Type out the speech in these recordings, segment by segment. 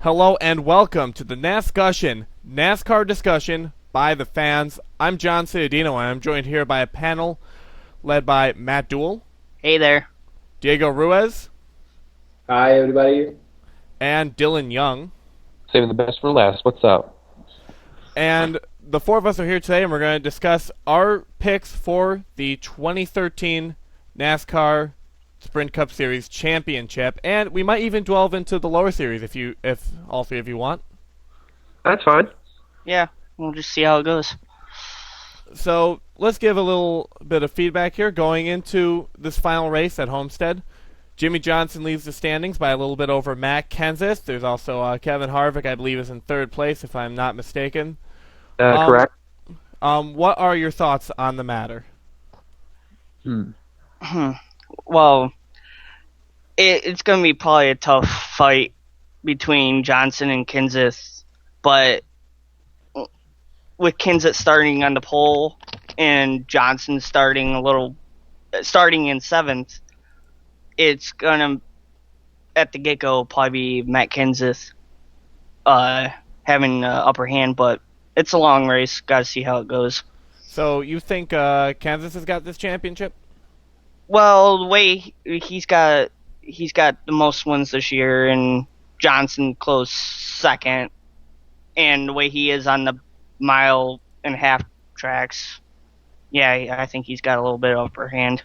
Hello and welcome to the NASCussion, NASCAR discussion by the fans. I'm John Cittadino and I'm joined here by a panel led by Matt Duell, Hey there. Diego Ruiz, Hi, everybody. and Dillon Young. Saving the best for last. What's up? And the four of us are here today and we're going to discuss our picks for the 2013 NASCAR Sprint Cup Series Championship, and we might even delve into the lower series if all three of you want. That's fine. Yeah, we'll just see how it goes. So let's give a little bit of feedback here. Going into this final race at Homestead, Jimmie Johnson leads the standings by a little bit over Matt Kenseth. There's also Kevin Harvick, I believe, is in third place, if I'm not mistaken. Correct. What are your thoughts on the matter? Well, it's going to be probably a tough fight between Johnson and Kenseth, but with Kenseth starting on the pole and Johnson starting in seventh, it's going to, at the get-go, probably be Matt Kenseth having the upper hand, but it's a long race. Got to see how it goes. So you think Kansas has got this championship? Well, the way he's got the most wins this year, and Johnson close second, and the way he is on the mile and a half tracks, yeah, I think he's got a little bit of upper hand.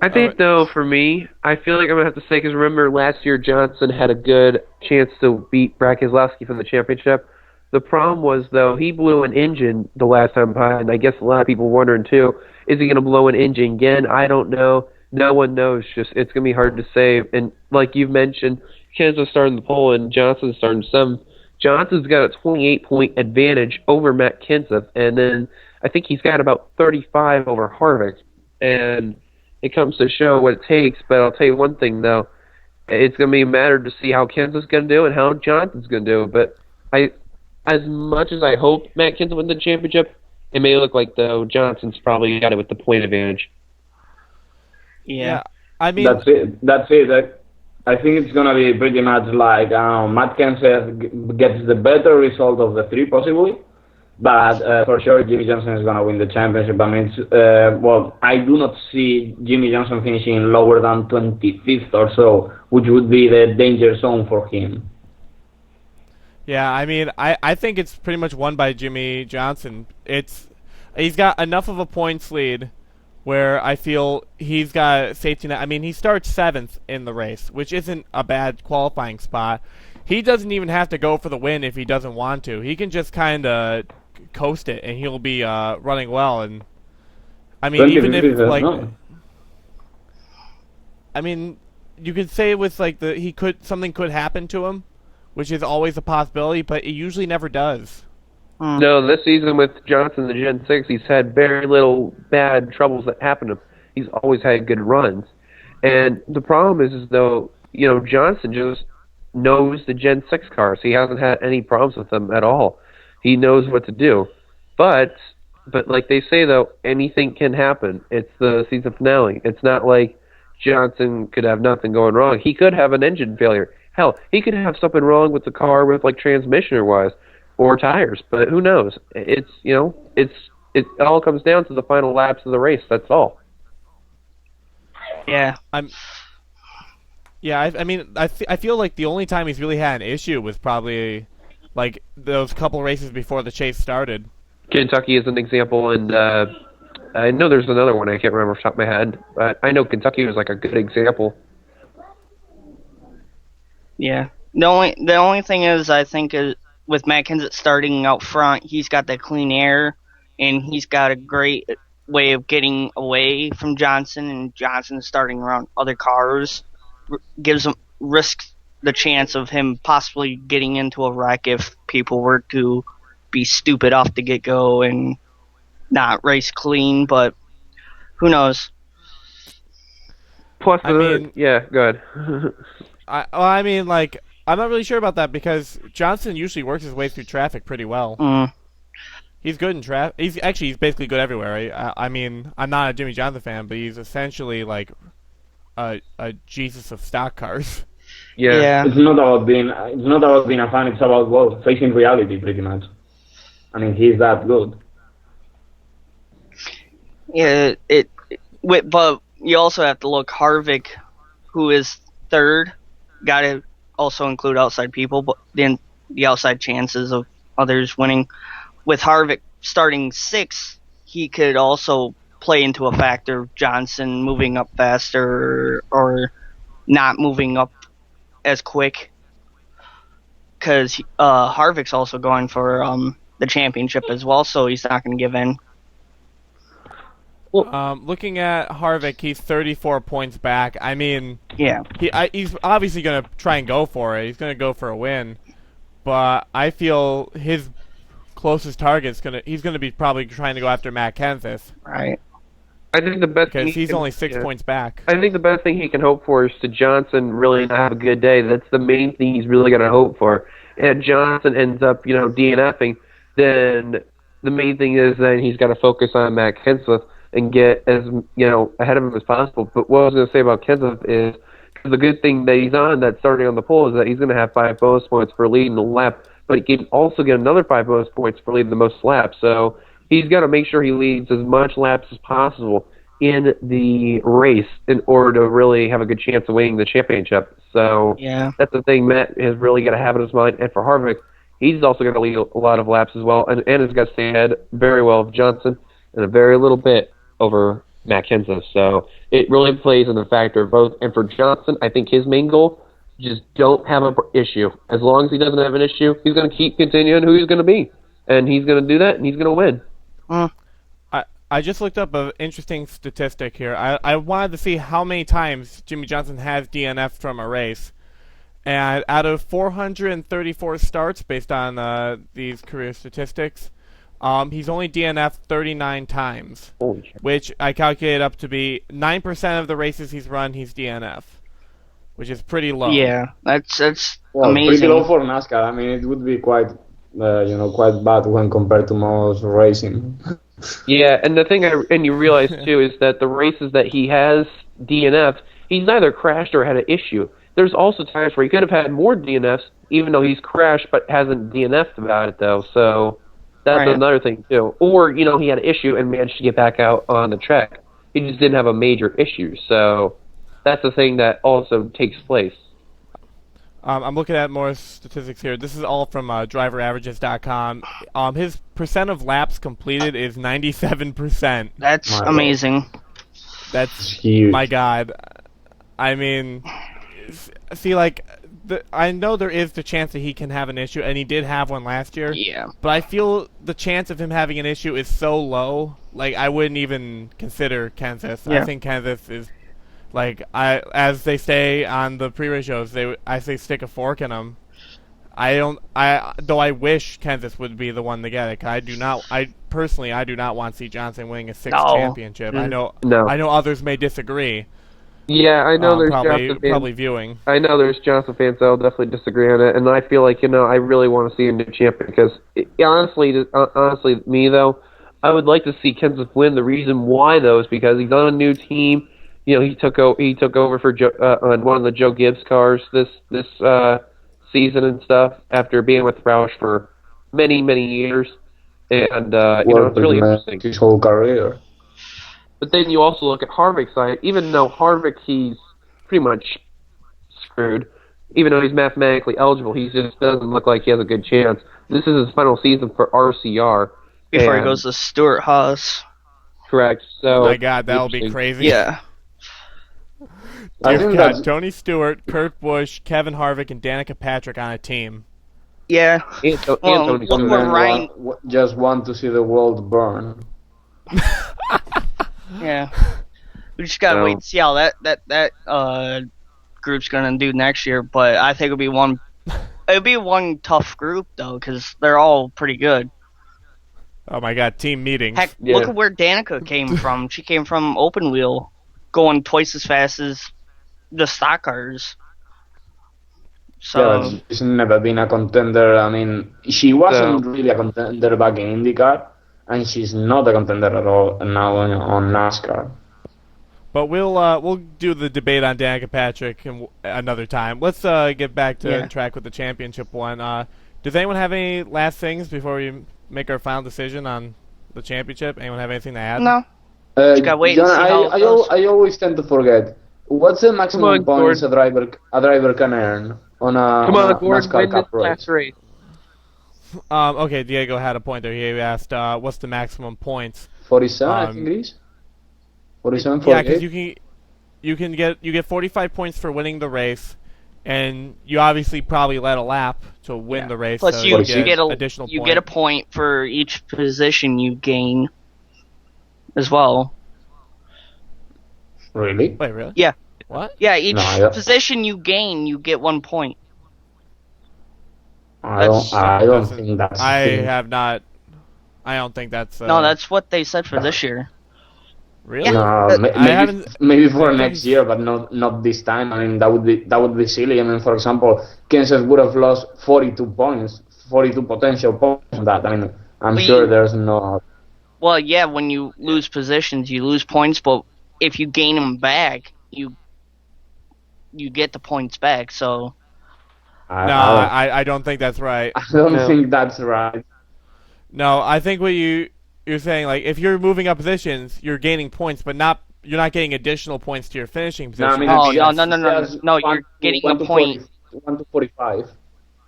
I think, though, for me, I feel like I'm going to have to say, because remember last year Johnson had a good chance to beat Brad Keselowski from the championship. The problem was, though, he blew an engine the last time by, and I guess a lot of people wondering, too, is he going to blow an engine again? I don't know. No one knows. Just it's going to be hard to say. And like you've mentioned, Kenseth starting the pole and Johnson starting some. Johnson's got a 28-point advantage over Matt Kenseth, and then I think he's got about 35 over Harvick. And it comes to show what it takes, but I'll tell you one thing, though. It's going to be a matter to see how Kenseth's going to do and how Johnson's going to do. But as much as I hope Matt Kenseth wins the championship, it may look like, though, Johnson's probably got it with the point advantage. Yeah. I mean... That's it. I think it's going to be pretty much like Matt Kenseth gets the better result of the three, possibly. But for sure, Jimmie Johnson is going to win the championship. I mean, I do not see Jimmie Johnson finishing lower than 25th or so, which would be the danger zone for him. Yeah, I mean, I think it's pretty much won by Jimmie Johnson. He's got enough of a points lead where I feel he's got safety net. I mean, he starts 7th in the race, which isn't a bad qualifying spot. He doesn't even have to go for the win if he doesn't want to. He can just kind of coast it, and he'll be running well. And I mean, even if I mean, you could say with like something could happen to him, which is always a possibility, but it usually never does. No, this season with Johnson, the Gen 6, he's had very little bad troubles that happen to him. He's always had good runs. And the problem is though, Johnson just knows the Gen 6 cars. He hasn't had any problems with them at all. He knows what to do. But like they say, though, anything can happen. It's the season finale. It's not like Johnson could have nothing going wrong. He could have an engine failure. Hell, he could have something wrong with the car with like transmission or wise or tires, but who knows? It all comes down to the final laps of the race. That's all. Yeah. I mean, I feel like the only time he's really had an issue was probably like those couple races before the chase started. Kentucky is an example, and I know there's another one I can't remember off the top of my head, but I know Kentucky was like a good example. Yeah. The only thing is, I think, with Matt Kenseth starting out front, he's got the clean air, and he's got a great way of getting away from Johnson, and Johnson starting around other cars risks the chance of him possibly getting into a wreck if people were to be stupid off the get-go and not race clean, but who knows? Plus, yeah, go ahead. I mean, like, I'm not really sure about that because Johnson usually works his way through traffic pretty well. He's good in traffic. He's basically good everywhere. Right? I mean, I'm not a Jimmie Johnson fan, but he's essentially like a Jesus of stock cars. Yeah. It's not about being a fan. It's about facing reality, pretty much. I mean, he's that good. Yeah, but you also have to look Harvick, who is third. Got to also include outside people, but then the outside chances of others winning. With Harvick starting sixth, he could also play into a factor of Johnson moving up faster or not moving up as quick. Because Harvick's also going for the championship as well, so he's not going to give in. Looking at Harvick, he's 34 points back. I mean, Yeah. he's obviously going to try and go for it. He's going to go for a win. But I feel his closest target's he's going to be probably trying to go after Matt Kenseth. Right. I think the best thing Because he's only 6 points back. I think the best thing he can hope for is to Johnson really not have a good day. That's the main thing he's really going to hope for. And Johnson ends up, DNFing, then the main thing is that he's got to focus on Matt Kenseth and get as ahead of him as possible. But what I was going to say about Kenseth is the good thing that he's on, that's starting on the pole, is that he's going to have 5 bonus points for leading the lap, but he can also get another 5 bonus points for leading the most laps. So he's got to make sure he leads as much laps as possible in the race in order to really have a good chance of winning the championship. So Yeah. that's the thing Matt has really got to have in his mind. And for Harvick, he's also going to lead a lot of laps as well, and has got to stay ahead very well of Johnson and a very little bit over Matt Kenseth. So it really plays in the factor of both. And for Johnson, I think his main goal, just don't have an issue. As long as he doesn't have an issue, he's going to keep continuing who he's going to be. And he's going to do that, and he's going to win. I just looked up an interesting statistic here. I wanted to see how many times Jimmy Johnson has DNF from a race. And out of 434 starts, based on these career statistics, he's only DNF'd 39 times. Holy shit. Which I calculated up to be 9% of the races he's run, he's DNF. Which is pretty low. Yeah, that's Well, amazing. pretty low for NASCAR. I mean, it would be quite bad when compared to most racing. Yeah, and the thing, and you realize too, is that the races that he has DNF'd, he's neither crashed or had an issue. There's also times where he could have had more DNFs, even though he's crashed, but hasn't DNF'd about it though. So that's Right. another thing too. Or he had an issue and managed to get back out on the track. He just didn't have a major issue. So that's the thing that also takes place. I'm looking at more statistics here. This is all from driveraverages.com. His percent of laps completed is 97%. That's My amazing. That's Huge. my God. I mean, see, I know there is the chance that he can have an issue, and he did have one last year. Yeah. But I feel the chance of him having an issue is so low. I wouldn't even consider Kenseth. Yeah. I think Kenseth is, as they say on the pre-race shows, I say stick a fork in him. Though I wish Kenseth would be the one to get it. 'Cause I personally do not want to see Johnson winning a sixth No. championship. I know others may disagree. Yeah, I know there's probably Johnson fans. probably viewing. I know there's Johnson fans that will definitely disagree on it, and I feel like I really want to see a new champion because honestly, me though, I would like to see Kenseth win. The reason why though is because he's on a new team. He took over for on one of the Joe Gibbs cars this season and stuff after being with Roush for many years, and it's really interesting. His whole career. But then you also look at Harvick's side. Even though Harvick, he's pretty much screwed. Even though he's mathematically eligible, he just doesn't look like he has a good chance. This is his final season for RCR. Before he goes to Stuart Haas. Correct. So My God, that would be crazy. Yeah. I You've think got that's- Tony Stewart, Kurt Busch, Kevin Harvick, and Danica Patrick on a team. Yeah. Anthony look Stewart. where Ryan- Just want to see the world burn. Yeah. We just gotta No. wait and see how that group's gonna do next year. But I think it'll be one tough group though, because they're all pretty good. Oh my God, team meetings. Heck, Yeah. look at where Danica came from. She came from open wheel, going twice as fast as the stock cars. So Yeah, she's never been a contender. I mean, she wasn't really a contender back in IndyCar, and she's not a contender at all now on NASCAR. But we'll do the debate on Danica Patrick another time. Let's get back to track with the championship one. Does anyone have any last things before we make our final decision on the championship? Anyone have anything to add? No. Just gotta wait and see how it goes. I always tend to forget. What's the maximum points a driver can earn on a NASCAR Cup race? Okay, Diego had a point there. He asked, what's the maximum points? 47, I think it is. 47, 48. Yeah, because you get 45 points for winning the race, and you obviously probably led a lap to win the race. Plus, so you get additional point. get a point for each position you gain as well. Really? Wait, really? Yeah. What? Yeah, each position you gain, you get 1 point. I don't think that's. I don't think that's. No, that's what they said for this year. Really? No, maybe for next year, but not this time. I mean, that would be silly. I mean, for example, Kenseth would have lost 42 points, 42 potential points from that. I mean, I'm sure there's no. Well, yeah, when you lose positions, you lose points, but if you gain them back, you get the points back. So. I don't think that's right. I don't think that's right. No, I think what you're saying, like, if you're moving up positions, you're gaining points, but you're not getting additional points to your finishing position. No, you're getting a point. 1 to 45.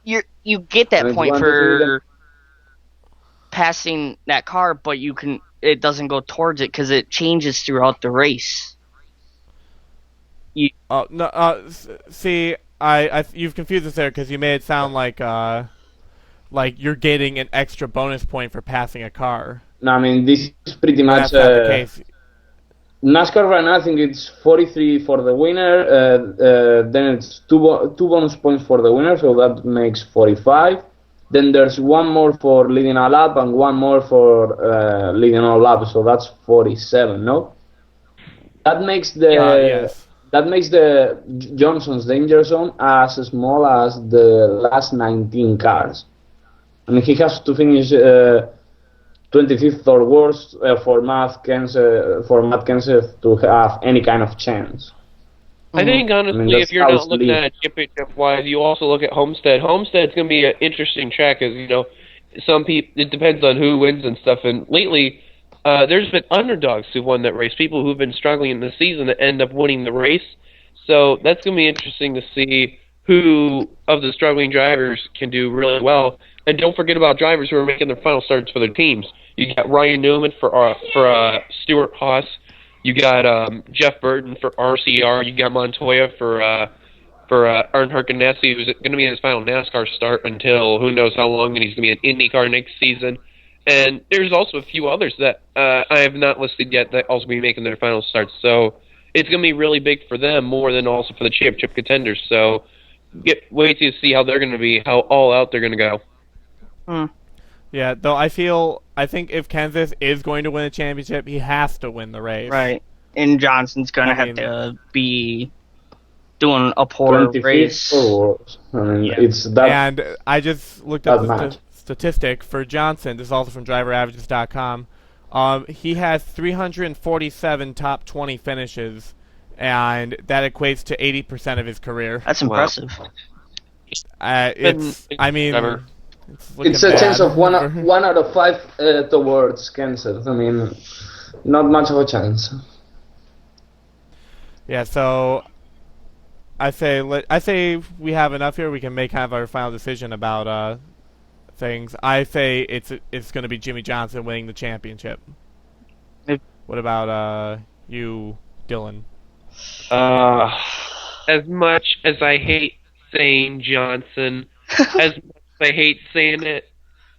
You get that point for passing that car, but it doesn't go towards it because it changes throughout the race. See, you've confused us there because you made it sound like you're getting an extra bonus point for passing a car. No, I mean, this is pretty much that's not the case. NASCAR right now. I think it's 43 for the winner. Then it's two bonus points for the winner, so that makes 45. Then there's one more for leading a lap and one more for leading a lap, so that's 47. No, that makes the Johnson's danger zone as small as the last 19 cars. I mean, he has to finish 25th or worse for Matt Kenseth to have any kind of chance. I think, honestly, if you're not looking at it championship-wise, you also look at Homestead. Homestead's going to be an interesting track, as you know, it depends on who wins and stuff. And lately, there's been underdogs who won that race, people who've been struggling in the season that end up winning the race. So that's going to be interesting to see who of the struggling drivers can do really well. And don't forget about drivers who are making their final starts for their teams. You got Ryan Newman for Stuart Haas. You got Jeff Burton for RCR. You got Montoya for Earnhardt Ganassi, who's going to be in his final NASCAR start until who knows how long, and he's going to be in IndyCar next season. And there's also a few others that I have not listed yet that also be making their final starts. So it's going to be really big for them more than also for the championship contenders. So wait to see how they're going to be, how all out they're going to go. Yeah, though I think if Kenseth is going to win a championship, he has to win the race. Right. And Johnson's going to have to be doing a poor race. It's that. And I just looked up the statistic for Johnson. This is also from driveraverages.com. He has 347 top 20 finishes, and that equates to 80% of his career. That's impressive. It's a chance of one out of 5 towards Kenseth. I mean, not much of a chance. Yeah, so I say we have enough here. We can make kind of our final decision about things. I say it's going to be Jimmy Johnson winning the championship. What about you, Dillon? As much as I hate saying Johnson, as much as I hate saying it,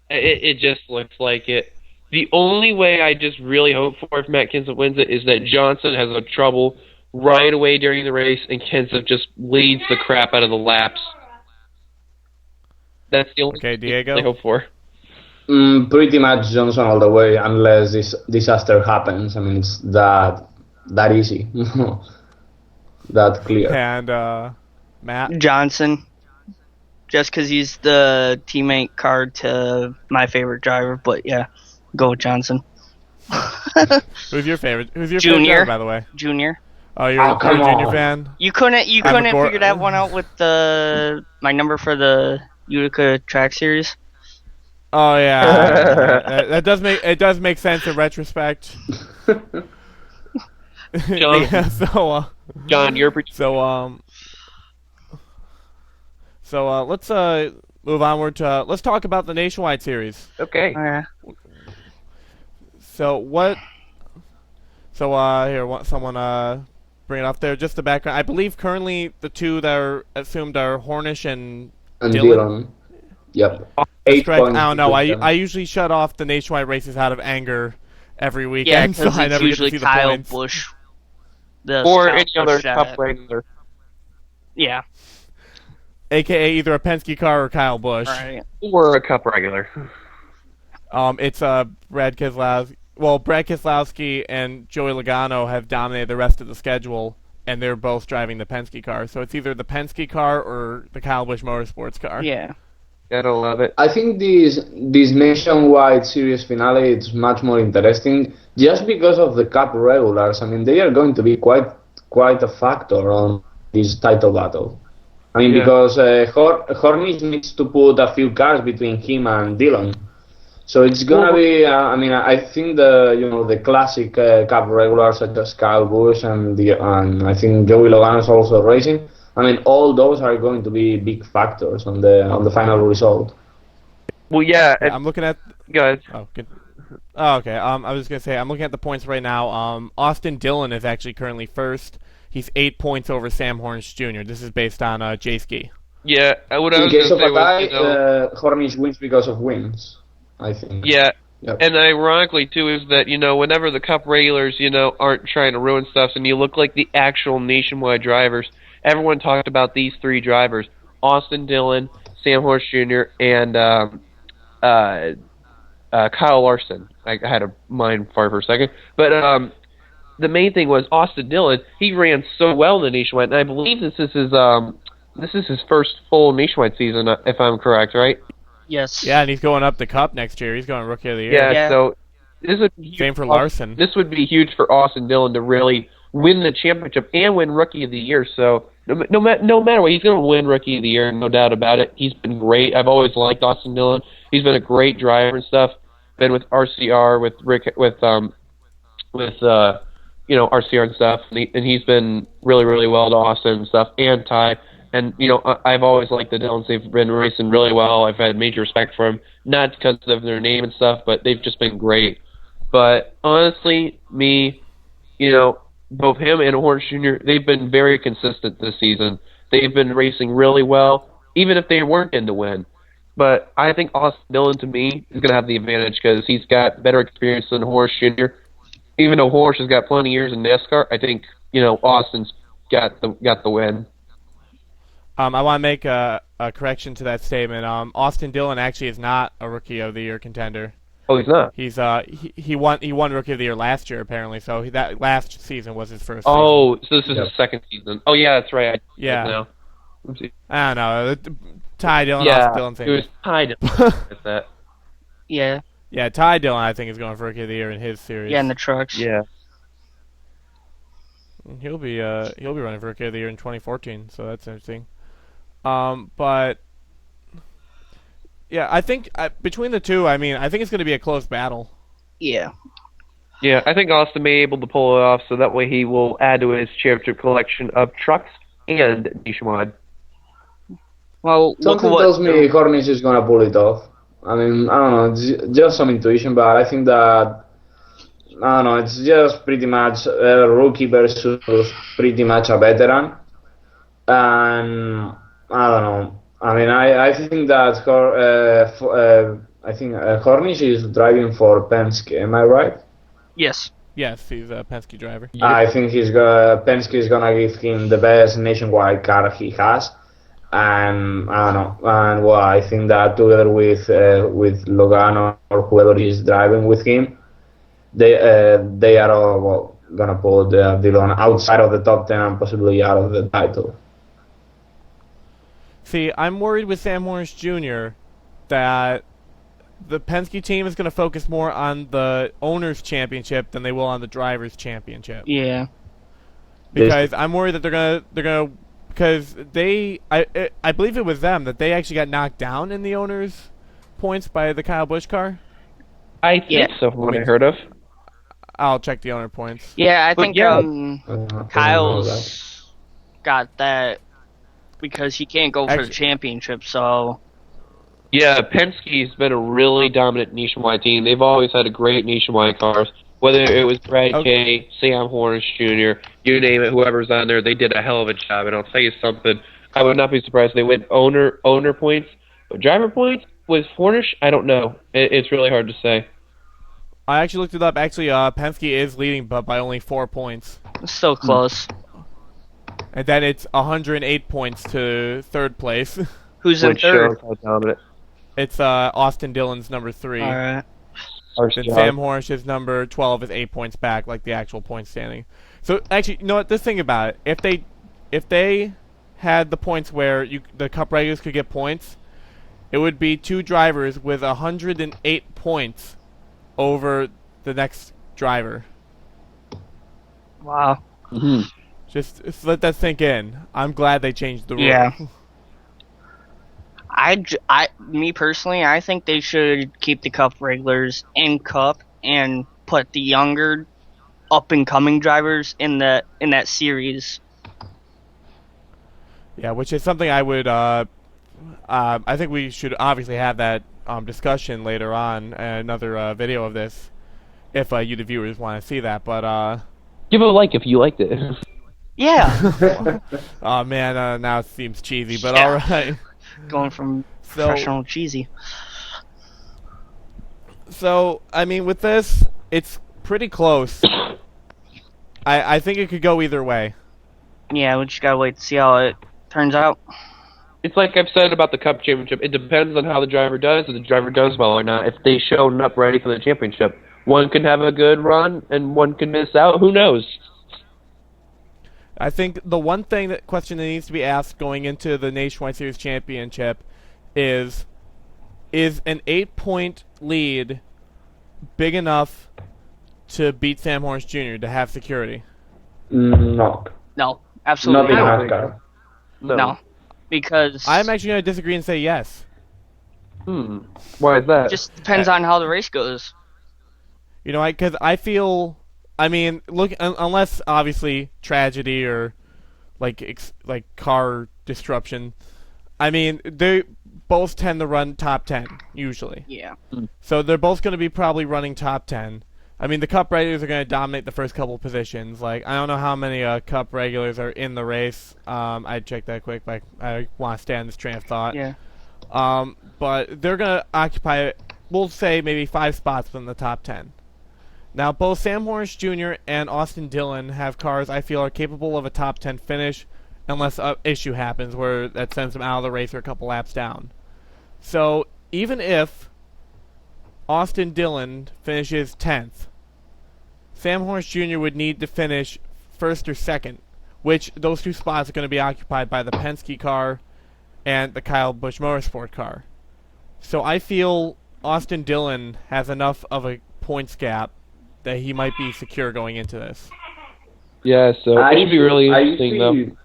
it just looks like it. The only way I just really hope for if Matt Kenseth wins it is that Johnson has a trouble right away during the race and Kenseth just leads the crap out of the laps. That's the only thing Diego? I hope for. Pretty much Johnson all the way, unless this disaster happens. I mean, it's that easy. That clear. And Matt? Johnson. Just because he's the teammate card to my favorite driver, but yeah, go with Johnson. Who's your favorite? Who's your Junior, favorite driver, by the way? Junior. Oh, you're Oh, come a Junior on. fan? You couldn't Gor- figure that one out with my number for the Utica track series? Oh yeah, that does make sense in retrospect. John. Yeah, John, you're let's move onward to let's talk about the Nationwide series. okay. So what? So here, someone bring it up there. Just the background. I believe currently the two that are assumed are Hornish and Dillon. Yep. That's 8 correct. points. I don't know. between them. I usually shut off the Nationwide races out of anger every Yeah, weekend, so because I it's never get to usually see the Kyle points. Busch. Or any other Busch Cup regular. Yeah, AKA either a Penske car or Kyle Busch. right. Or a Cup regular. It's Brad Keselowski. Well, Brad Keselowski and Joey Logano have dominated the rest of the schedule, and they're both driving the Penske car. So it's either the Penske car or the Kyle Busch Motorsports car. Yeah. Gotta love it. I think this nationwide series finale is much more interesting just because of the Cup regulars. I mean, they are going to be quite a factor on this title battle. I mean, Yeah. because Hornish needs to put a few cars between him and Dillon. So it's gonna be. I mean, I think the classic Cup regulars such as Kyle Busch and I think Joey Logano is also racing. I mean, all those are going to be big factors on the final result. Well, yeah. Yeah, I'm looking at. Guys. Oh, good. Oh, okay. I was gonna say I'm looking at the points right now. Austin Dillon is actually currently first. He's 8 points over Sam Hornish Jr. This is based on J-Ski. Yeah, what I In was case going of to say a tie, was, Hornish wins because of wins, I think. yeah, Yep. and ironically, too, is that, whenever the Cup regulars, aren't trying to ruin stuff and you look like the actual nationwide drivers, everyone talked about these three drivers, Austin Dillon, Sam Hornish Jr., and Kyle Larson. I had a mind fart for a second. But the main thing was Austin Dillon, he ran so well in the nationwide, and I believe this is his first full nationwide season, if I'm correct, right? Yes. Yeah, and he's going up the Cup next year. He's going Rookie of the Year. Yeah, so this would be huge. Same for Larson. This would be huge for Austin Dillon to really win the championship and win Rookie of the Year. So no matter what, he's going to win Rookie of the Year, no doubt about it. He's been great. I've always liked Austin Dillon. He's been a great driver and stuff. Been with RCR, with Rick, with RCR and stuff, and he's been really, really well to Austin and stuff, and Ty. And, I've always liked the Dillons. They've been racing really well. I've had major respect for them, not because of their name and stuff, but they've just been great. But honestly, both him and Hornish Jr., they've been very consistent this season. They've been racing really well, even if they weren't in to win. But I think Austin Dillon, to me, is going to have the advantage because he's got better experience than Hornish Jr. Even though Hornish has got plenty of years in NASCAR, I think, Austin's got the win. I want to make a correction to that statement. Austin Dillon actually is not a Rookie of the Year contender. Oh, he's not? He's he won Rookie of the Year last year apparently. So that last season was his first. Oh, so this is Yep. his second season. Oh, yeah, that's right. Yeah. Now. Oopsie. I don't know. Ty Dillon, Yeah, Austin Dillon. it was Ty Dillon with that. Yeah. Yeah, Ty Dillon I think is going for Rookie of the Year in his series. Yeah, in the trucks. Yeah. He'll be running for Rookie of the Year in 2014. So that's interesting. But yeah, I think between the two, I think it's going to be a close battle. Yeah. Yeah, I think Austin may be able to pull it off, so that way he will add to his championship collection of trucks and nationwide. Well, look Something what tells me Hornish is gonna pull it off. I mean, I don't know, it's just some intuition, but I think that it's just pretty much a rookie versus pretty much a veteran, and I don't know. I mean, I think that Hornish is driving for Penske. Am I right? Yes. Yes, he's a Penske driver. I think Penske is gonna give him the best nationwide car he has, and I don't know. And well, I think that together with Logano or whoever is driving with him, they are all gonna put Dillon outside of the top 10 and possibly out of the title. See, I'm worried with Sam Hornish Jr. that the Penske team is going to focus more on the owner's championship than they will on the driver's championship. Yeah. because I'm worried that they're gonna because I believe it was them that they actually got knocked down in the owners' points by the Kyle Busch car. I think so, from what I heard of. I'll check the owner points. Yeah, I think I Kyle's got that because he can't go for the Actually- championship, so... Yeah, Penske's been a really dominant nationwide team. They've always had a great nationwide cars. Whether it was Brad Kay, Sam Hornish Jr., you name it, whoever's on there, they did a hell of a job. And I'll tell you something, I would not be surprised if they went owner points. But driver points, with Hornish, I don't know. It's really hard to say. I actually looked it up. Actually, Penske is leading, but by only 4 points. It's still close. And then it's 108 points to third place. Who's in Which third? shows how dominant. It's Austin Dillon's number 3. Alright. Then Sam Hornish's number 12 is 8 points back, like the actual point standing. So actually, you know what? Just think about it. If they had the points where the Cup regulars could get points, it would be 2 drivers with 108 points over the next driver. Wow. Mm-hmm. Just let that sink in. I'm glad they changed the rule. Yeah. Me personally, I think they should keep the Cup regulars in Cup and put the younger, up-and-coming drivers in that series. Yeah, which is something I would. I think we should obviously have that discussion later on, another video of this, if you the viewers want to see that. But give it a like if you liked it. Yeah. oh man, now it seems cheesy, but Yeah. all right. Going from professional cheesy. So I mean, with this, it's pretty close. I think it could go either way. Yeah, we just gotta wait to see how it turns out. It's like I've said about the Cup Championship. It depends on how the driver does, if the driver does well or not. If they show up ready for the championship, one can have a good run and one can miss out. Who knows? I think the one question that needs to be asked going into the Nationwide Series Championship is an 8-point lead big enough to beat Sam Hornish Jr. to have security? No. No, absolutely Not in not. NASCAR. No, because I'm actually going to disagree and say yes. Why is that? it just depends on how the race goes. You know, because I feel, I mean, look, unless obviously tragedy or like car disruption, I mean, they both tend to run top 10 usually. Yeah. So they're both going to be probably running top 10. I mean, the Cup regulars are going to dominate the first couple positions. Like, I don't know how many Cup regulars are in the race. I'd check that quick, but I want to stay on this train of thought. Yeah. But they're going to occupy, we'll say, maybe 5 spots within the top 10. Now, both Sam Hornish Jr. and Austin Dillon have cars I feel are capable of a top 10 finish, unless an issue happens where that sends them out of the race or a couple laps down. So, even if Austin Dillon finishes 10th, Sam Hornish Jr. would need to finish 1st or 2nd, which those 2 spots are going to be occupied by the Penske car and the Kyle Busch Motorsport car. So I feel Austin Dillon has enough of a points gap that he might be secure going into this. Yeah, so it should be really interesting, though.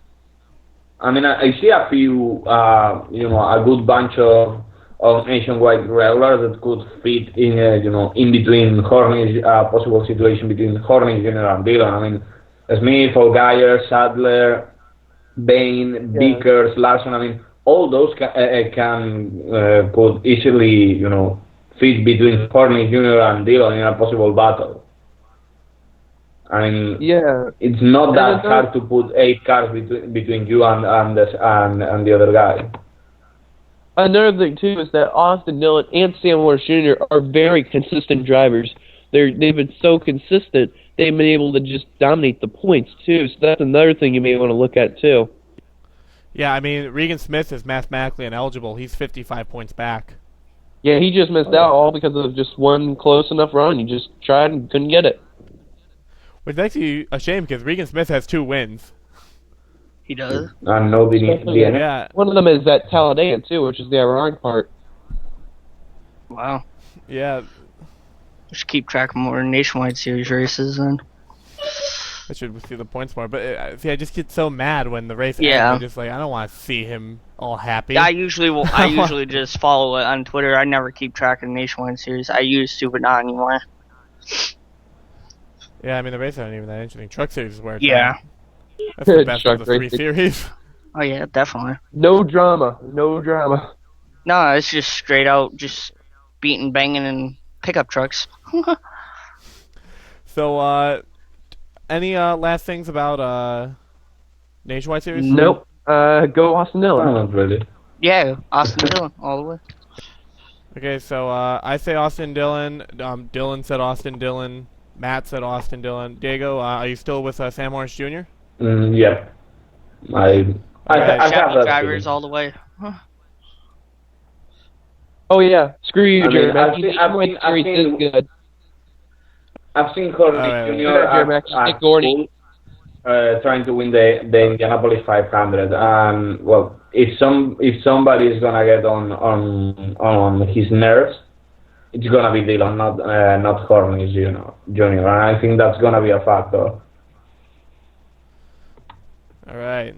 I mean, I see a few, a good bunch of nationwide regulars that could fit in, in between Hornish, possible situation between Hornish, Jr. and Dillon. I mean, Smith, Allgaier, Sadler, Bain, Vickers, Larson. I mean, all those could easily, fit between Hornish, Jr. and Dillon in a possible battle. I mean, it's not that hard to put 8 cars between you and the other guy. Another thing too is that Austin Dillon and Sam Hornish Jr. are very consistent drivers. They've been so consistent they've been able to just dominate the points too. So that's another thing you may want to look at too. Yeah, I mean, Regan Smith is mathematically ineligible. He's 55 points back. Yeah, he just missed out all because of just one close enough run. He just tried and couldn't get it. Which makes you a shame because Regan Smith has 2 wins. He does. And no DNF. Yeah. One of them is at Talladega too, which is the ironic part. Wow. Yeah. We should keep track of more nationwide series races then. I should see the points more. But see, I just get so mad when the race ends. Yeah. I'm just like, I don't want to see him all happy. I usually just follow it on Twitter. I never keep track of the Nationwide Series. I use Stupid Not anymore. Yeah, I mean the races aren't even that interesting. Truck Series is where it's Yeah. at. That's the best of Truck the 3 racing. series. Oh yeah, definitely. No drama. No drama. No, it's just straight out just beating, banging, and pickup trucks. So, any last things about Nationwide Series? Nope. Go Austin Dillon. Not really. Yeah, Austin Dillon all the way. Okay, so I say Austin Dillon. Dylan said Austin Dillon. Matt said Austin Dillon. Diego, are you still with Sam Hornish Jr.? Yeah. I have Chevy that drivers feeling. all the way. Oh yeah. Screw you, I mean, Jeremy. I've seen- Good. I've seen Hornish Alright. Jr. Jeremy, at stick Gordy. school, trying to win the Indianapolis 500. Well, if somebody is gonna get on his nerves, it's gonna be Dillon, not Hornish Jr. And I think that's gonna be a factor. All right.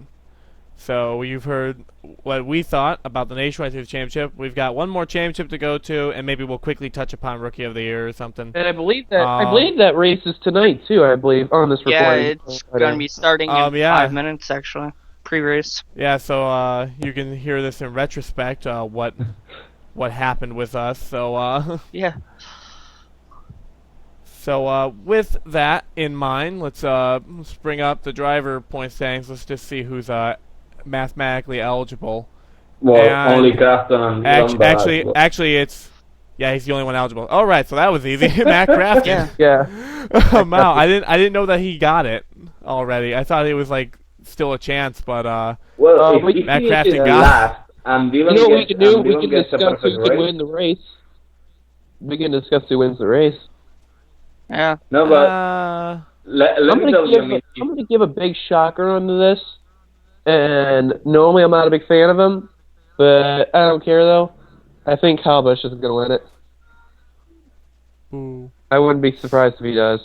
So you've heard what we thought about the Nationwide Series Championship. We've got one more championship to go to, and maybe we'll quickly touch upon Rookie of the Year or something. And I believe that race is tonight too. I believe on this Yeah, recording. it's gonna be starting in yeah. 5 minutes actually. Pre-race. Yeah, so you can hear this in retrospect, what happened with us. So Yeah. So with that in mind, let's bring up the driver point standings. Let's just see who's mathematically eligible. Well, And only Crafton and Dillon, but actually, it's he's the only one eligible. All right, so that was easy. Matt Crafton. Yeah. Yeah. Wow, I didn't know that he got it already. I thought it was like still a chance, but well, if we- he Matt finishes Crafton got last and Dillon You know what we gets, can do? and We Dillon can gets a discuss perfect who can race. win the race. We can discuss who wins the race. Yeah. No, but let me tell you, I'm going to give a big shocker onto this. And normally I'm not a big fan of him, but I don't care though. I think Kyle Busch is going to win it. ooh. I wouldn't be surprised if he does.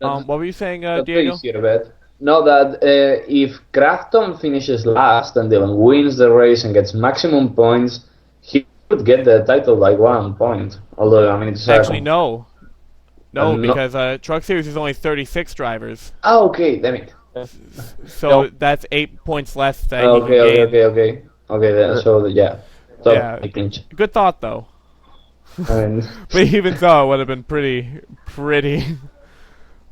What were you saying, That's Diego? easier bet. No, that if Crafton finishes last and Dillon wins the race and gets maximum points, he would get the title by 1 point. Although, I mean, it's Actually, no, No. because Truck Series is only 36 drivers, Oh, okay, damn it. so that's 8 points less that he Okay, can gain. okay. Then, so yeah, so Yeah. I clinch. Good thought, though. I mean, But even so, it would have been pretty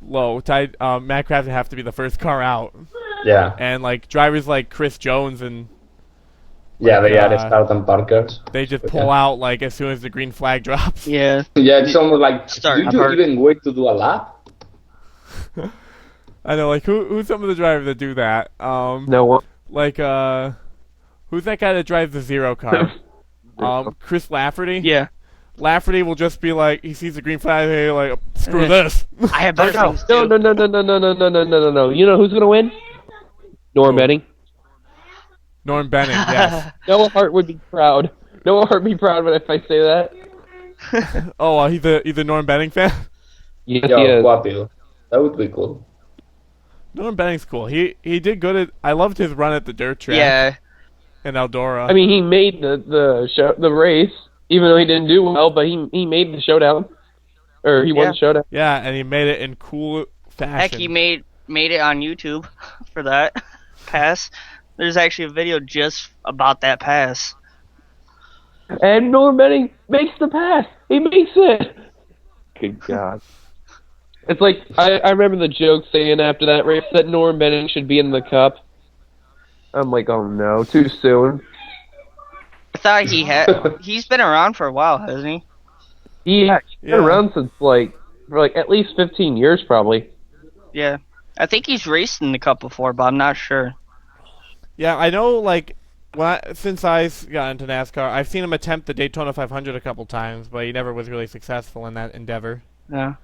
low. Matt Crafton would have to be the first car out, yeah, and like drivers like Chris Jones and yeah, they are uh, Start and Parkers. they just pull out like as soon as the green flag drops. Yeah. Yeah, it's almost like, Start do and you park. even wait to do a lap? I know, like who's some of the drivers that do that? No one. Like who's that guy that drives the zero car? Chris Lafferty. Yeah. Lafferty will just be like, he sees the green flag, and he's like, screw Yeah. this. I have better things No, to no, do. no. You know who's going to win? Norm Benning. Norm Benning, yes. Noah Hart would be proud. Noah Hart would be proud if I say that. Oh, he's a Norm Benning fan. Yes, he Yeah, is. guapio. That would be cool. Norm Benning's cool. He did good at. I loved his run at the dirt track. Yeah. In Eldora. I mean, he made the race, even though he didn't do well, but he made the showdown. Or he won Yeah. the showdown. yeah, and he made it in cool fashion. Heck, he made it on YouTube for that pass. There's actually a video just about that pass. And Norm Benning makes the pass. He makes it. Good God. It's like, I remember the joke saying after that race that Norm Benning should be in the cup. I'm like, oh no, too soon. I thought he's been around for a while, hasn't he? He's been Yeah. around since for at least 15 years probably. Yeah. I think he's raced in the cup before, but I'm not sure. Yeah, I know. Like, since I got into NASCAR, I've seen him attempt the Daytona 500 a couple times, but he never was really successful in that endeavor. Yeah.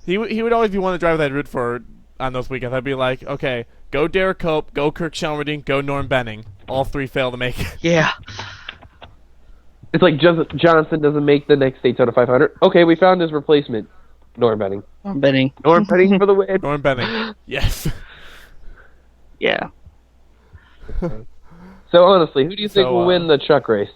He would always be one of the drivers I'd root for on those weekends. I'd be like, okay, go Derek Cope, go Kirk Shelmerdine, go Norm Benning. All three fail to make it. Yeah. It's like Johnson doesn't make the next Daytona 500. Okay, we found his replacement. Nor betting. I'm betting. Nor betting for the win. Norm Benning. Yes. Yeah. So honestly, who do you think So, will win the truck race?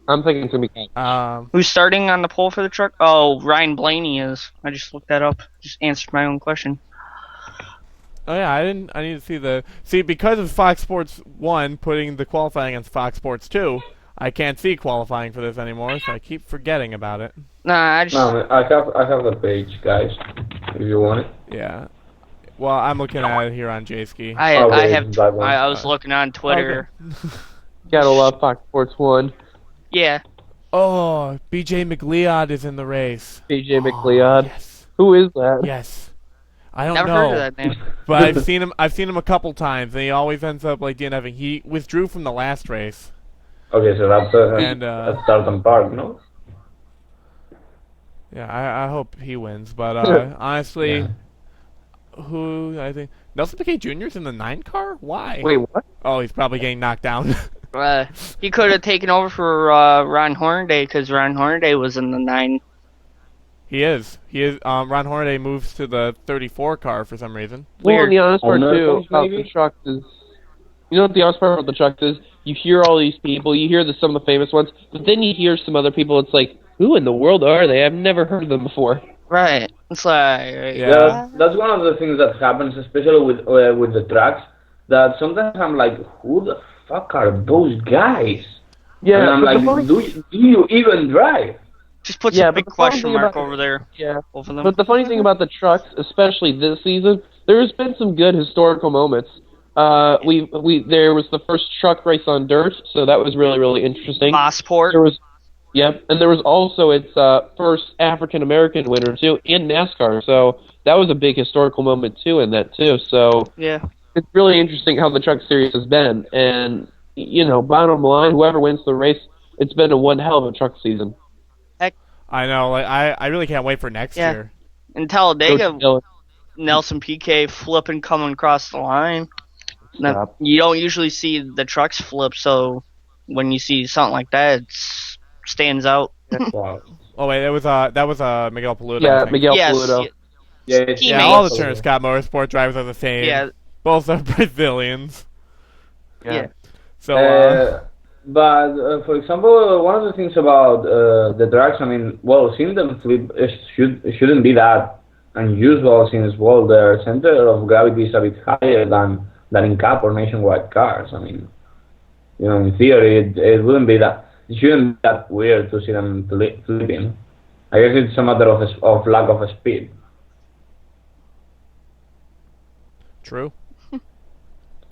I'm thinking it's gonna be Kenseth. Who's starting on the pole for the truck? Oh, Ryan Blaney is. I just looked that up. Just answered my own question. Oh yeah, I need to see because of Fox Sports 1 putting the qualifying against Fox Sports 2. I can't see qualifying for this anymore, so I keep forgetting about it. Nah, I just. No, I have the page, guys. If you want it. Yeah. Well, I'm looking at it here on J-Ski. I was looking on Twitter. Okay. Gotta love Fox Sports 1. Yeah. Oh, BJ McLeod is in the race. BJ McLeod. Yes. Who is that? Yes. I don't Never know. heard of that name. But I've seen him a couple times, and he always ends up like DNFing. He withdrew from the last race. Okay, so that's at Starton Park, no? Yeah, I hope he wins. But honestly, Yeah. who I think Nelson Piquet Jr.'s in the 9 car? Why? Wait, what? Oh, he's probably getting knocked down. He could have taken over for Ron Hornaday because Ron Hornaday was in the 9. He is. Ron Hornaday moves to the 34 car for some reason. Well, Weird. and the honest part Owner too coach, about maybe? the trucks is, you know what the honest part about the trucks is? You hear all these people, you hear some of the famous ones, but then you hear some other people. It's like, who in the world are they? I've never heard of them before. Right. It's like. Yeah. That's one of the things that happens, especially with the trucks. That sometimes I'm like, who the fuck are those guys? Yeah, and I'm but the like, funny- do you even drive? Just put Yeah, some but big the funny question thing mark about- over there. Yeah. Over them. But the funny thing about the trucks, especially this season, there's been some good historical moments. There was the first truck race on dirt, so that was really, really interesting. Mossport. And there was also its first African American winner too in NASCAR. So that was a big historical moment too in that too. So Yeah. it's really interesting how the truck series has been. And bottom line, whoever wins the race, it's been a one hell of a truck season. I know. Like I really can't wait for next Yeah. year. In Talladega, Coach Dillon. Nelson Piquet flipping coming across the line. Now, Stop. you don't usually see the trucks flip, so when you see something like that, it stands out. Wow. Oh wait, that was Miguel Paludo. I Yeah, think. Miguel Yes. Paludo. Yeah, it's Yeah, Teammates. all the Turner Scott Motorsport drivers are the same. Yeah. Both are Brazilians. Yeah. So But for example, one of the things about the trucks, I mean, well, seeing them flip shouldn't be that unusual, since well, their center of gravity is a bit higher than in Cup or Nationwide cars. I mean, in theory, it wouldn't be that. It shouldn't be that weird to see them flipping. I guess it's a matter of lack of speed. true.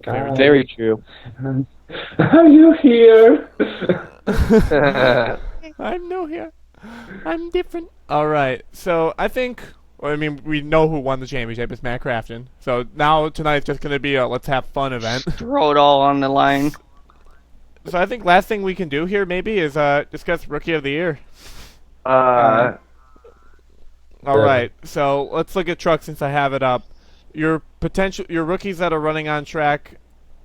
God. Very true. Are you here? I'm new here. I'm different. All right. So I think. Well, I mean, we know who won the championship. It's Matt Crafton. So now tonight's just going to be a let's have fun event. Throw it all on the line. So I think last thing we can do here maybe is discuss Rookie of the Year. Uh, All right. So let's look at trucks since I have it up. Your rookies that are running on track,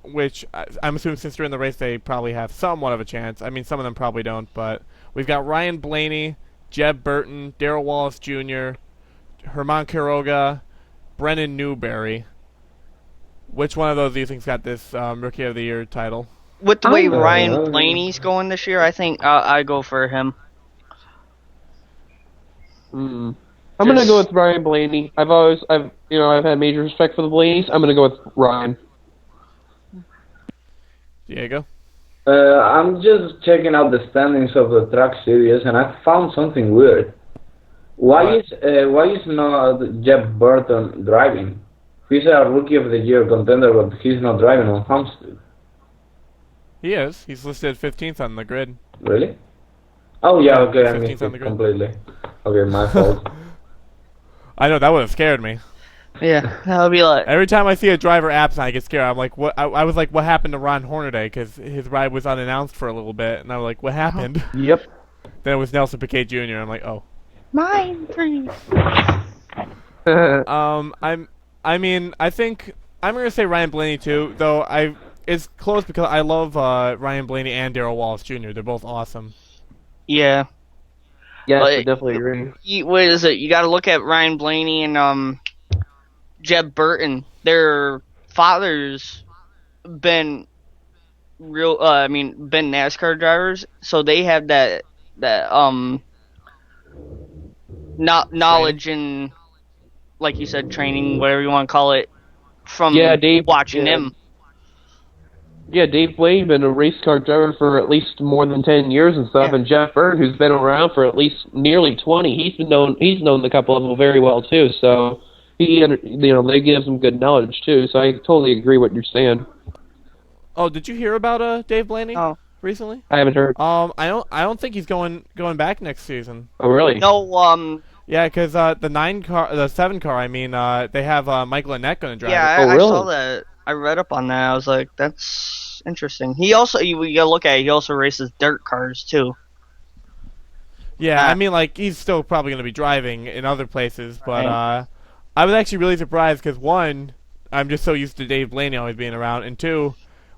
which I'm assuming since they're in the race they probably have somewhat of a chance. I mean, some of them probably don't, but we've got Ryan Blaney, Jeb Burton, Darrell Wallace Jr., Herman Quiroga, Brennan Newberry. Which one of those do you think's got this Rookie of the Year title? With the way know. Ryan Blaney's going this year, I think I go for him. I'm gonna go with Ryan Blaney. I've had major respect for the Blaneys. I'm gonna go with Ryan. Diego? I'm just checking out the standings of the truck series, and I found something weird. Why is not Jeb Burton driving? He's a Rookie of the Year contender, but he's not driving on Homestead. He is. He's listed 15th on the grid. Really? Oh yeah, okay, I 15th missed on the it grid. completely. Okay, my fault. I know, that would have scared me. Yeah, that would be like. Every time I see a driver apps and I get scared, I'm like, what? I was like, what happened to Ron Hornaday? Because his ride was unannounced for a little bit, and I was like, what happened? Yep. Then it was Nelson Piquet Jr. I'm like, oh. Mine, please. I think I'm gonna say Ryan Blaney too, though it's close because I love Ryan Blaney and Darrell Wallace Jr. They're both awesome. Yeah. Yes, But I definitely agree. what is it? You got to look at Ryan Blaney and Jeb Burton. Their fathers been been NASCAR drivers, so they have that knowledge and, like you said, training, whatever you want to call it, from watching him. Yeah, Dave Blaney been a race car driver for at least more than 10 years and stuff, and Jeff Byrne, who's been around for at least nearly 20, he's known the couple of them very well too. So they give some good knowledge too. So I totally agree what you're saying. Oh, did you hear about Dave Blaney recently? I haven't heard. I don't think he's going back next season. Oh, really? No. Yeah, because the 7 car. I mean, they have Michael Annett going to drive. Yeah, it. I saw that. I read up on that. I was like, that's interesting. He also, you gotta look at it, he also races dirt cars too. Yeah, I mean, like, he's still probably going to be driving in other places, but I was actually really surprised because, one, I'm just so used to Dave Blaney always being around, and two,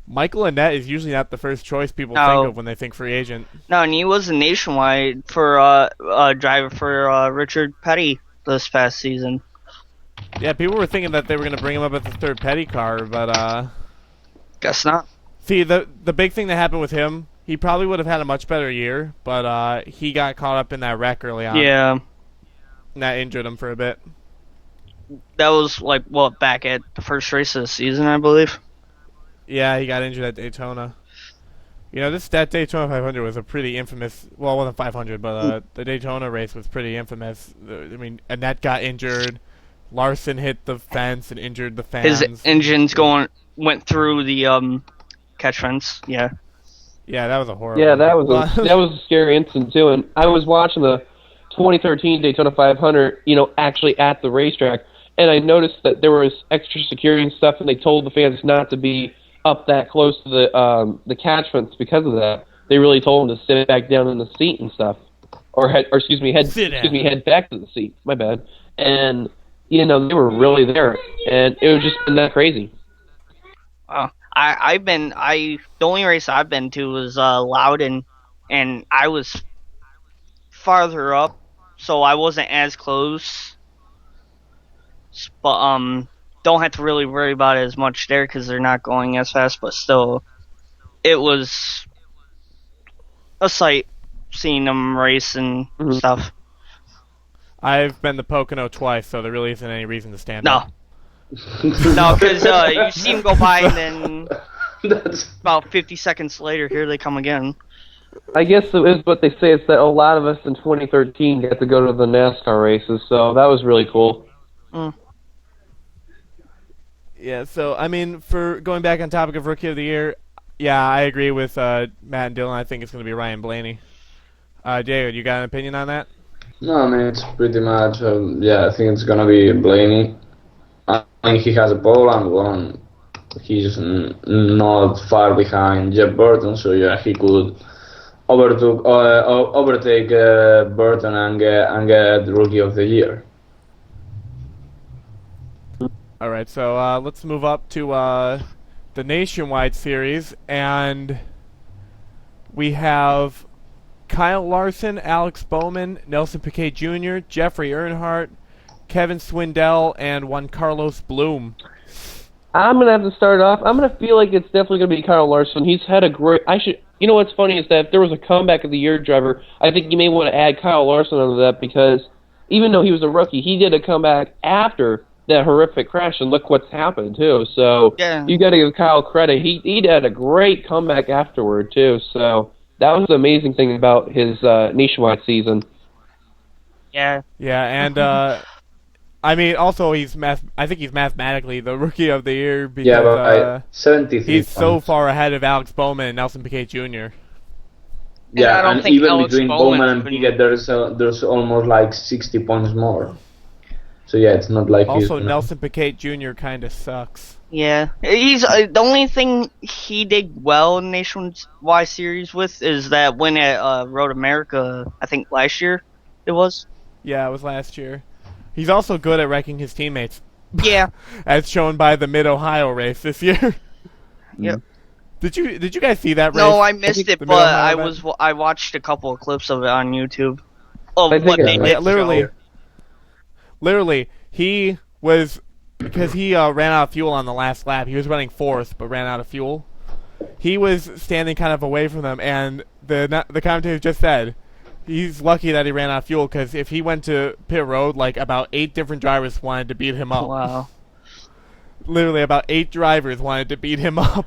Michael Annett is usually not the first choice people think of when they think free agent. No, and he was a nationwide for driver for Richard Petty this past season. Yeah, people were thinking that they were going to bring him up as the third Petty car, but guess not. See, the big thing that happened with him, he probably would have had a much better year, but he got caught up in that wreck early on. Yeah. And that injured him for a bit. That was back at the first race of the season, I believe. Yeah, he got injured at Daytona. You know, that Daytona 500 was a pretty infamous. Well, it wasn't 500, but the Daytona race was pretty infamous. I mean, Annett got injured. Larson hit the fence and injured the fans. His engines went through the catch fence. Yeah. Yeah, that was a horrible. Yeah, that was a scary incident too. And I was watching the 2013 Daytona 500, actually at the racetrack, and I noticed that there was extra security and stuff, and they told the fans not to be up that close to the catch fence because of that. They really told them to sit back down in the seat and stuff, head back to the seat. My bad. And they were really there, and it was just been that crazy. The only race I've been to was Loudon, and I was farther up, so I wasn't as close. But don't have to really worry about it as much there because they're not going as fast. But still, it was a sight seeing them race and stuff. I've been to Pocono twice, so there really isn't any reason to stand up. No, because you see them go by, and then about 50 seconds later, here they come again. I guess it is what they say is that a lot of us in 2013 got to go to the NASCAR races, so that was really cool. Yeah, so, I mean, for going back on topic of Rookie of the Year, yeah, I agree with Matt and Dillon. I think it's going to be Ryan Blaney. Diego, you got an opinion on that? No, I mean, it's pretty much, I think it's going to be Blaney. I think he has a pole and one. He's not far behind Jeff Burton, so yeah, he could overtake Burton and get Rookie of the Year. All right, so let's move up to the Nationwide Series, and we have Kyle Larson, Alex Bowman, Nelson Piquet Jr., Jeffrey Earnhardt, Kevin Swindell, and Juan Carlos Bloom. I'm going to have to start off. I'm going to feel like it's definitely going to be Kyle Larson. He's had a great... You know what's funny is that if there was a comeback of the year driver, I think you may want to add Kyle Larson onto that because even though he was a rookie, he did a comeback after that horrific crash, and look what's happened, too. So you got to give Kyle credit. He had a great comeback afterward, too. So that was the amazing thing about his Nationwide season. Yeah. Yeah, and... I mean, also I think he's mathematically the Rookie of the Year because 73 he's points. so far ahead of Alex Bowman and Nelson Piquet Jr. Yeah, and even Alex between Bowman and Piquet, there's almost like 60 points more. So yeah, it's not like also Nelson Piquet Jr. kind of sucks. Yeah, he's the only thing he did well in Nationwide Series with is that win at Road America. I think last year it was. Yeah, it was last year. He's also good at wrecking his teammates. Yeah. As shown by the Mid-Ohio race this year. Yep. Did you guys see that race? No, I missed it, but I watched a couple of clips of it on YouTube. of I think what it's they like- did. Yeah, literally. show. Literally, he was because he ran out of fuel on the last lap. He was running fourth, but ran out of fuel. He was standing kind of away from them, and the commentator just said he's lucky that he ran out of fuel because if he went to pit road, like about 8 different drivers wanted to beat him up. Wow. Literally, about 8 drivers wanted to beat him up.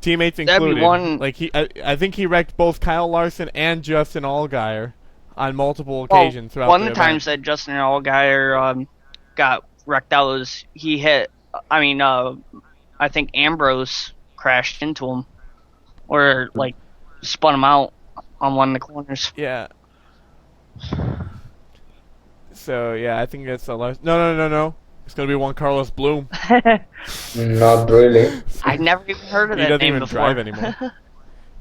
Teammates That'd be included. one- Like I think he wrecked both Kyle Larson and Justin Allgaier on multiple occasions throughout one the of the times event. that Justin Allgaier got wrecked out was he hit. I think Ambrose crashed into him, or like spun him out on one of the corners. Yeah. So yeah, I think it's a no. It's gonna be Juan Carlos Bloom. Not really. I've never even heard of He that doesn't name even before. drive anymore.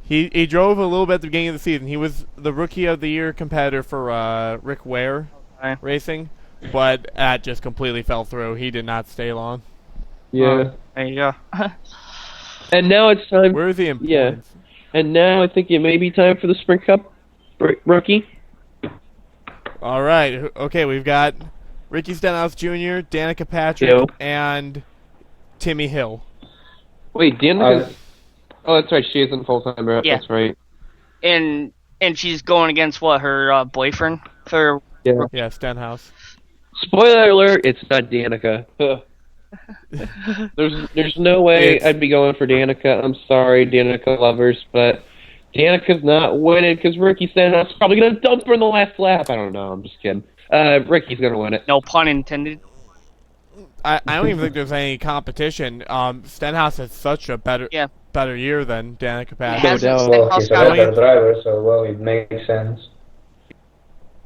He drove a little bit at the beginning of the season. He was the Rookie of the Year competitor for Rick Ware Okay. Racing, but that just completely fell through. He did not stay long. Yeah. There you go. And now it's time. Where is he in Yeah. points? And now I think it may be time for the Sprint Cup rookie. All right. Okay, we've got Ricky Stenhouse Jr., Danica Patrick, Hill. and Timmy Hill. Wait, Danica's... Oh, that's right. She isn't full time. Right? Yeah. That's right. and she's going against what, her boyfriend for. Yeah. Yeah, Stenhouse. Spoiler alert: it's not Danica. Ugh. There's no way It's- I'd be going for Danica. I'm sorry, Danica lovers, but Danica's not winning because Ricky Stenhouse is probably gonna dump her in the last lap. I don't know. I'm just kidding. Ricky's gonna win it. No pun intended. I don't even think there's any competition. Stenhouse has such a better year than Danica Patrick. Hasn't doubt. Well, Stenhouse he's a got better driver, so well, it makes sense.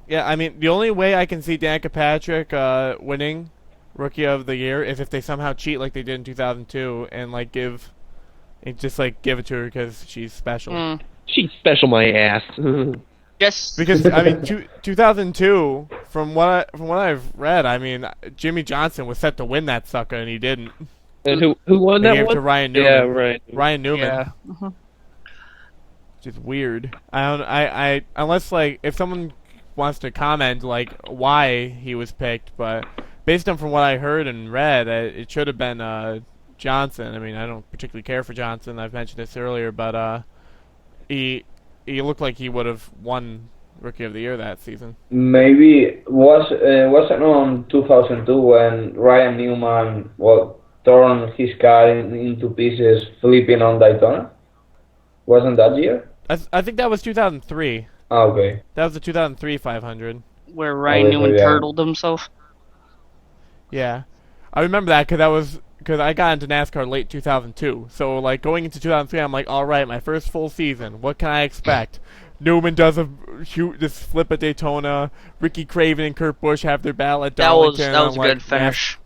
Yeah, I mean, the only way I can see Danica Patrick winning Rookie of the Year is if they somehow cheat like they did in 2002 and give it to her because she's special. She's special, my ass. Just Because I mean, 2002, from what I've read, I mean, Jimmy Johnson was set to win that sucker and he didn't. And who won They that gave it one? to Ryan Newman. Yeah, right. Ryan Newman. yeah. Which is weird. I unless if someone wants to comment why he was picked, but based on from what I heard and read, it should have been Johnson. I mean, I don't particularly care for Johnson. I've mentioned this earlier, but he looked like he would have won Rookie of the Year that season. Maybe wasn't on 2002 when Ryan Newman torn his car into pieces flipping on Daytona? Wasn't that year? I think that was 2003. Oh, okay. That was the 2003 500. Where Ryan Oh, Newman yeah. turtled himself. Yeah, I remember that because I got into NASCAR late 2002. So going into 2003, I'm like, all right, my first full season. What can I expect? Newman does this flip at Daytona. Ricky Craven and Kurt Busch have their battle at Darlington. That was I'm a good like, finish.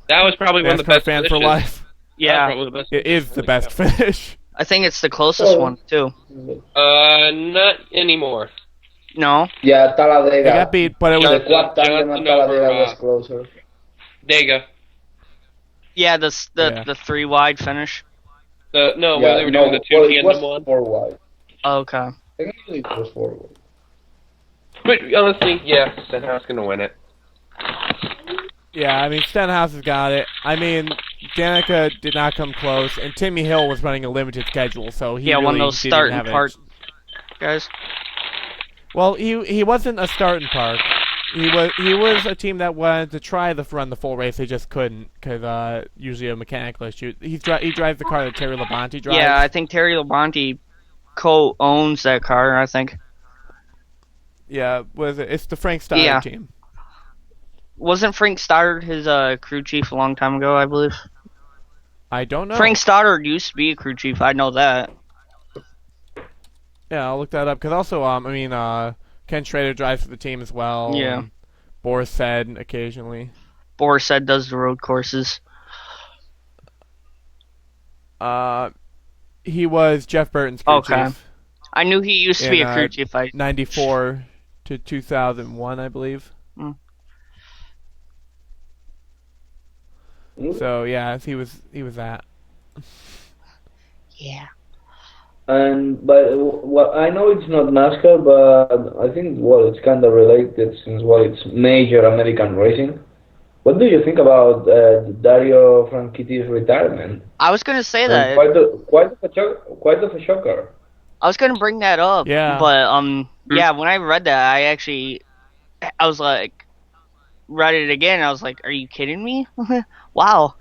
That was probably one of the NASCAR best fan for finishes. life. Yeah, Probably the best It is the best finish. I think it's the closest Oh. one too. Not anymore. No, Yeah, Talladega. They got beat, but it was The quad tandem Johnson at Talladega over, was closer. There you go. yeah, the Yeah. 3 wide finish. Where they were no, doing the well, two it was tandem one. 4 wide. Okay. I think it was 4 wide. But honestly, yeah, Stenhouse gonna win it. Yeah, I mean, Stenhouse has got it. I mean, Danica did not come close, and Timmy Hill was running a limited schedule, so he Yeah, really one of those didn't starting have it. part guys. Well, he wasn't a starting park. He was a team that wanted to try to run the full race. They just couldn't because usually a mechanical issue. He drives the car that Terry Labonte drives. Yeah, I think Terry Labonte co-owns that car. I think. Yeah, it's the Frank Stoddard Yeah. team. Wasn't Frank Stoddard his crew chief a long time ago? I believe. I don't know. Frank Stoddard used to be a crew chief. I know that. Yeah, I'll look that up because also Ken Schrader drives for the team as well. Yeah. Boris said occasionally. Boris said does the road courses. He was Jeff Burton's crew Okay. chief. I knew he used to be a In, crew chief. 94 to 2001, I believe. Mm. So yeah, he was that. Yeah. But well, I know it's not NASCAR, but I think it's kind of related since it's major American racing. What do you think about Dario Franchitti's retirement? I was gonna say that. Quite of a shocker. I was gonna bring that up. Yeah. But yeah, when I read that, I was like, read it again. I was like, are you kidding me? Wow.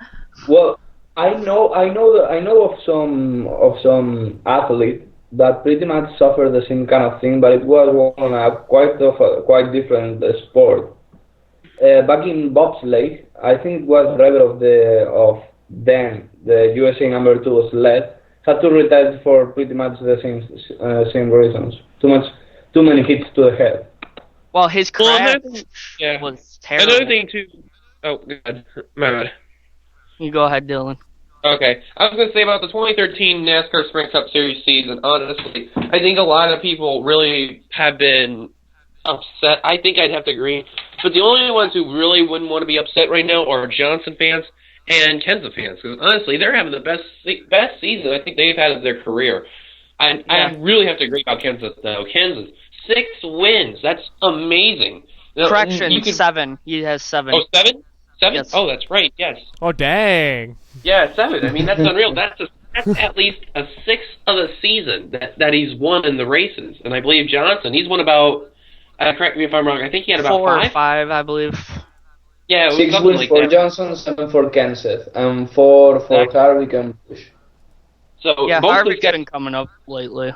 Well, I know of some athlete that pretty much suffered the same kind of thing, but it was on a quite different sport. Back in bobsleigh, I think it was driver the USA number 2 sled, had to retire for pretty much the same reasons. Too many hits to the head. Well, his crash yeah. was terrible. Another thing too. Oh God, my bad. You go ahead, Dylan. Okay, I was going to say about the 2013 NASCAR Sprint Cup Series season, honestly, I think a lot of people really have been upset. I think I'd have to agree. But the only ones who really wouldn't want to be upset right now are Johnson fans and Kenseth fans. Because honestly, they're having the best season I think they've had of their career. I really have to agree about Kenseth, though. Kenseth, 6 wins. That's amazing. Now, Correction, 7. He has 7. Oh, 7? 7? Yes. Oh, that's right, yes. Oh, dang. Yeah, 7. I mean, that's unreal. That's at least a 6th of the season that he's won in the races. And I believe Johnson, he's won about, correct me if I'm wrong, I think he had about 4 5? or 5, I believe. Yeah, it was 6 something wins like for that. Johnson, 7 for Kenseth, and 4 for Harvick and Busch. So Yeah, both those Harvick's guys, been coming up lately.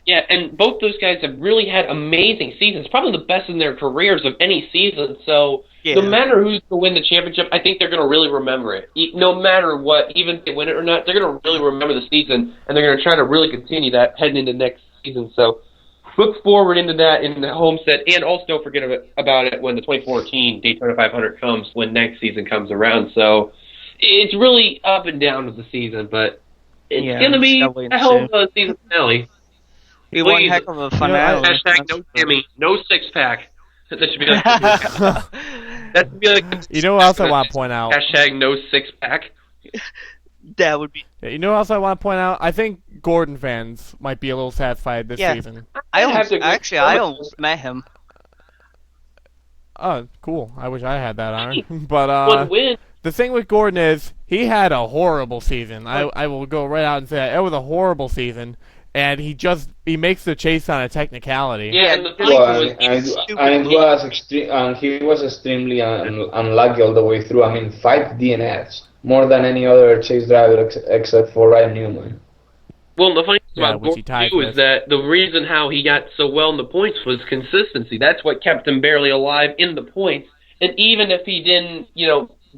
yeah, and both those guys have really had amazing seasons, probably the best in their careers of any season. So no matter who's going to win the championship, I think they're going to really remember it. No matter what, even if they win it or not, they're going to really remember the season, and they're going to try to really continue that heading into next season. So look forward into that in the Homestead, and also don't forget about it when the 2014 Daytona 500 comes, when next season comes around. So it's really up and down with the season, but it's going to be a hell of a season finale. Be one heck of a finale. Hashtag no Jimmy, no 6-pack. That should be like. That should be like. You know what else I want to point out? Hashtag no 6-pack. That would be. Yeah, you know what else I want to point out? I think Gordon fans might be a little satisfied this season. I almost met him. Oh, cool. I wish I had that honor. But the thing with Gordon is he had a horrible season. I will go right out and say that. It was a horrible season. And he makes the chase on a technicality. Yeah, and he was extremely unlucky all the way through. I mean, 5 DNFs, more than any other chase driver except for Ryan Newman. Well, the funny thing about Gordon too is that the reason how he got so well in the points was consistency. That's what kept him barely alive in the points. And even if he didn't,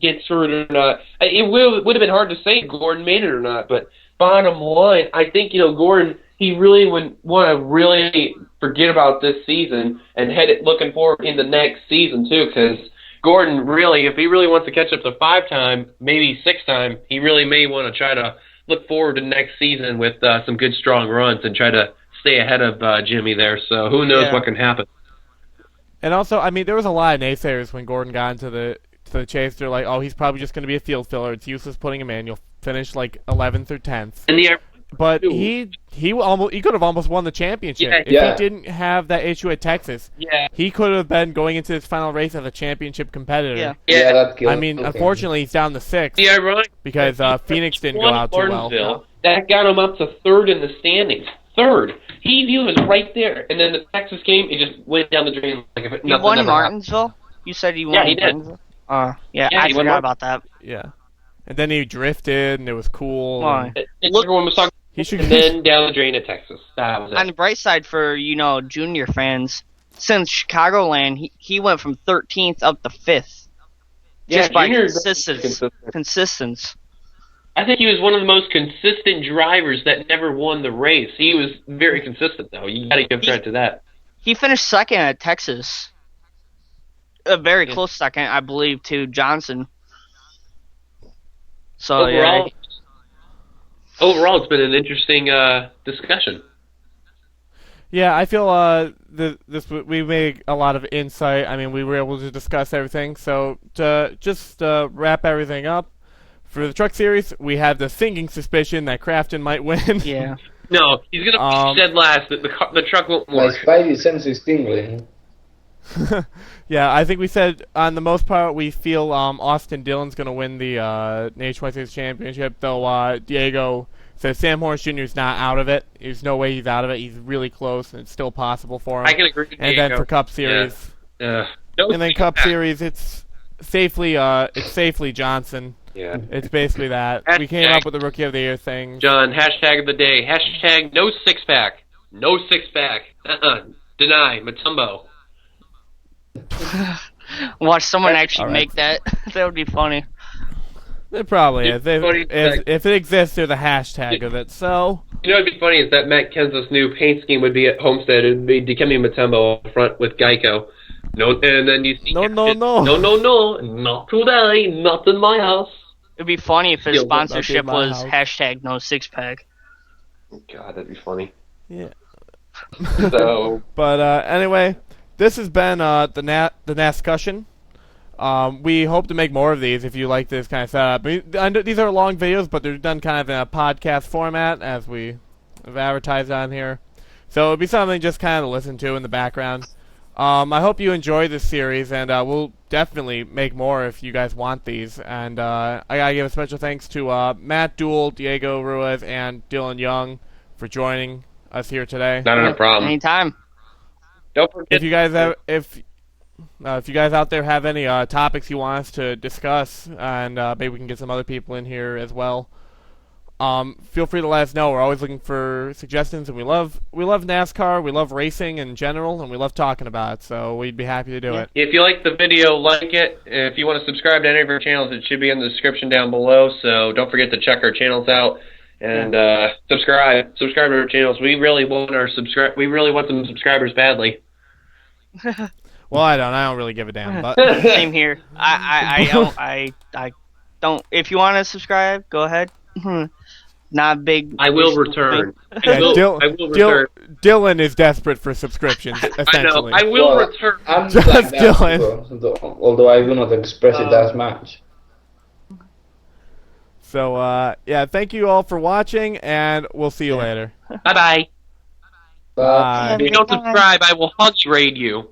get through it or not, it would have been hard to say if Gordon made it or not. But bottom line, I think, Gordon, he really would want to really forget about this season and head it looking forward in the next season, too, because Gordon really, if he really wants to catch up to 5-time, maybe 6-time, he really may want to try to look forward to next season with some good, strong runs and try to stay ahead of Jimmy there. So who knows what can happen. And also, I mean, there was a lot of naysayers when Gordon got into the chase. They're like, oh, he's probably just going to be a field filler. It's useless putting him in. You'll finish like 11th or 10th. But he could have almost won the championship if he didn't have that issue at Texas. Yeah. He could have been going into his final race as a championship competitor. Yeah, that killed. I mean, unfortunately, he's down to 6th. The ironic because Phoenix didn't go out too well. That got him up to 3rd in the standings. 3rd. He was right there, and then the Texas game, it just went down the drain like if nothing. He won Martinsville. You said he won. Yeah, he did. I forgot about that. Yeah. And then he drifted, and it was cool. Everyone was talking. And then down the drain at Texas. That was it. On the bright side for, junior fans, since Chicagoland, he went from 13th up to 5th. Just by consistency. I think he was one of the most consistent drivers that never won the race. He was very consistent, though. You got to give credit to that. He finished 2nd at Texas. A very close 2nd, I believe, to Johnson. So, Overall, it's been an interesting discussion. Yeah, I feel we made a lot of insight. I mean, we were able to discuss everything. So to just wrap everything up, for the Truck Series, we have the sinking suspicion that Crafton might win. Yeah. No, he's gonna be dead last. The truck won't My work. spidey sense is tingling. Yeah, I think we said on the most part we feel Austin Dillon's going to win the Nationwide Championship, though Diego says Sam Hornish Jr. is not out of it. There's no way he's out of it. He's really close, and it's still possible for him. I can agree with And Diego. then for Cup Series, No and then Cup feedback. Series, it's safely Johnson. Yeah. It's basically that. We came up with the Rookie of the Year thing. John, hashtag of the day. Hashtag no six-pack. No six-pack. Deny. Matumbo. Watch someone actually Alright. make that. That would be funny. It probably is. Funny fact. If it exists, there's a hashtag of it. So, You know what'd be funny is that Matt Kenseth's new paint scheme would be at Homestead. It would be Dikembe Mutombo up front with Geico. No, and then you see... No. Not today. Not in my house. It'd be funny if his Yo, sponsorship not in my was house. hashtag no six pack. God, that'd be funny. yeah. So... But anyway, this has been the NASCussion. We hope to make more of these if you like this kind of setup. I know these are long videos, but they're done kind of in a podcast format, as we have advertised on here. So it'll be something just kind of to listen to in the background. I hope you enjoy this series, and we'll definitely make more if you guys want these. And I gotta give a special thanks to Matt Duell, Diego Ruiz, and Dillon Young for joining us here today. Not a problem. Anytime. Don't forget... If you guys have, if you guys out there have any topics you want us to discuss, and maybe we can get some other people in here as well, feel free to let us know. We're always looking for suggestions, and we love NASCAR, we love racing in general, and we love talking about it. So we'd be happy to do it. If you like the video, like it. If you want to subscribe to any of our channels, it should be in the description down below. So don't forget to check our channels out and subscribe. Subscribe to our channels. We really want some subscribers badly. Well, I don't really give a damn. But Same here. I don't. If you want to subscribe, go ahead. Not big. I will return. yeah, I will return. Dillon is desperate for subscriptions. I know. Essentially, I will Well, return. I'm Just like that, Dylan. although I do not express it as much. So yeah, thank you all for watching, and we'll see you later. Bye-bye. But Bye. If you don't subscribe, I will hug raid you.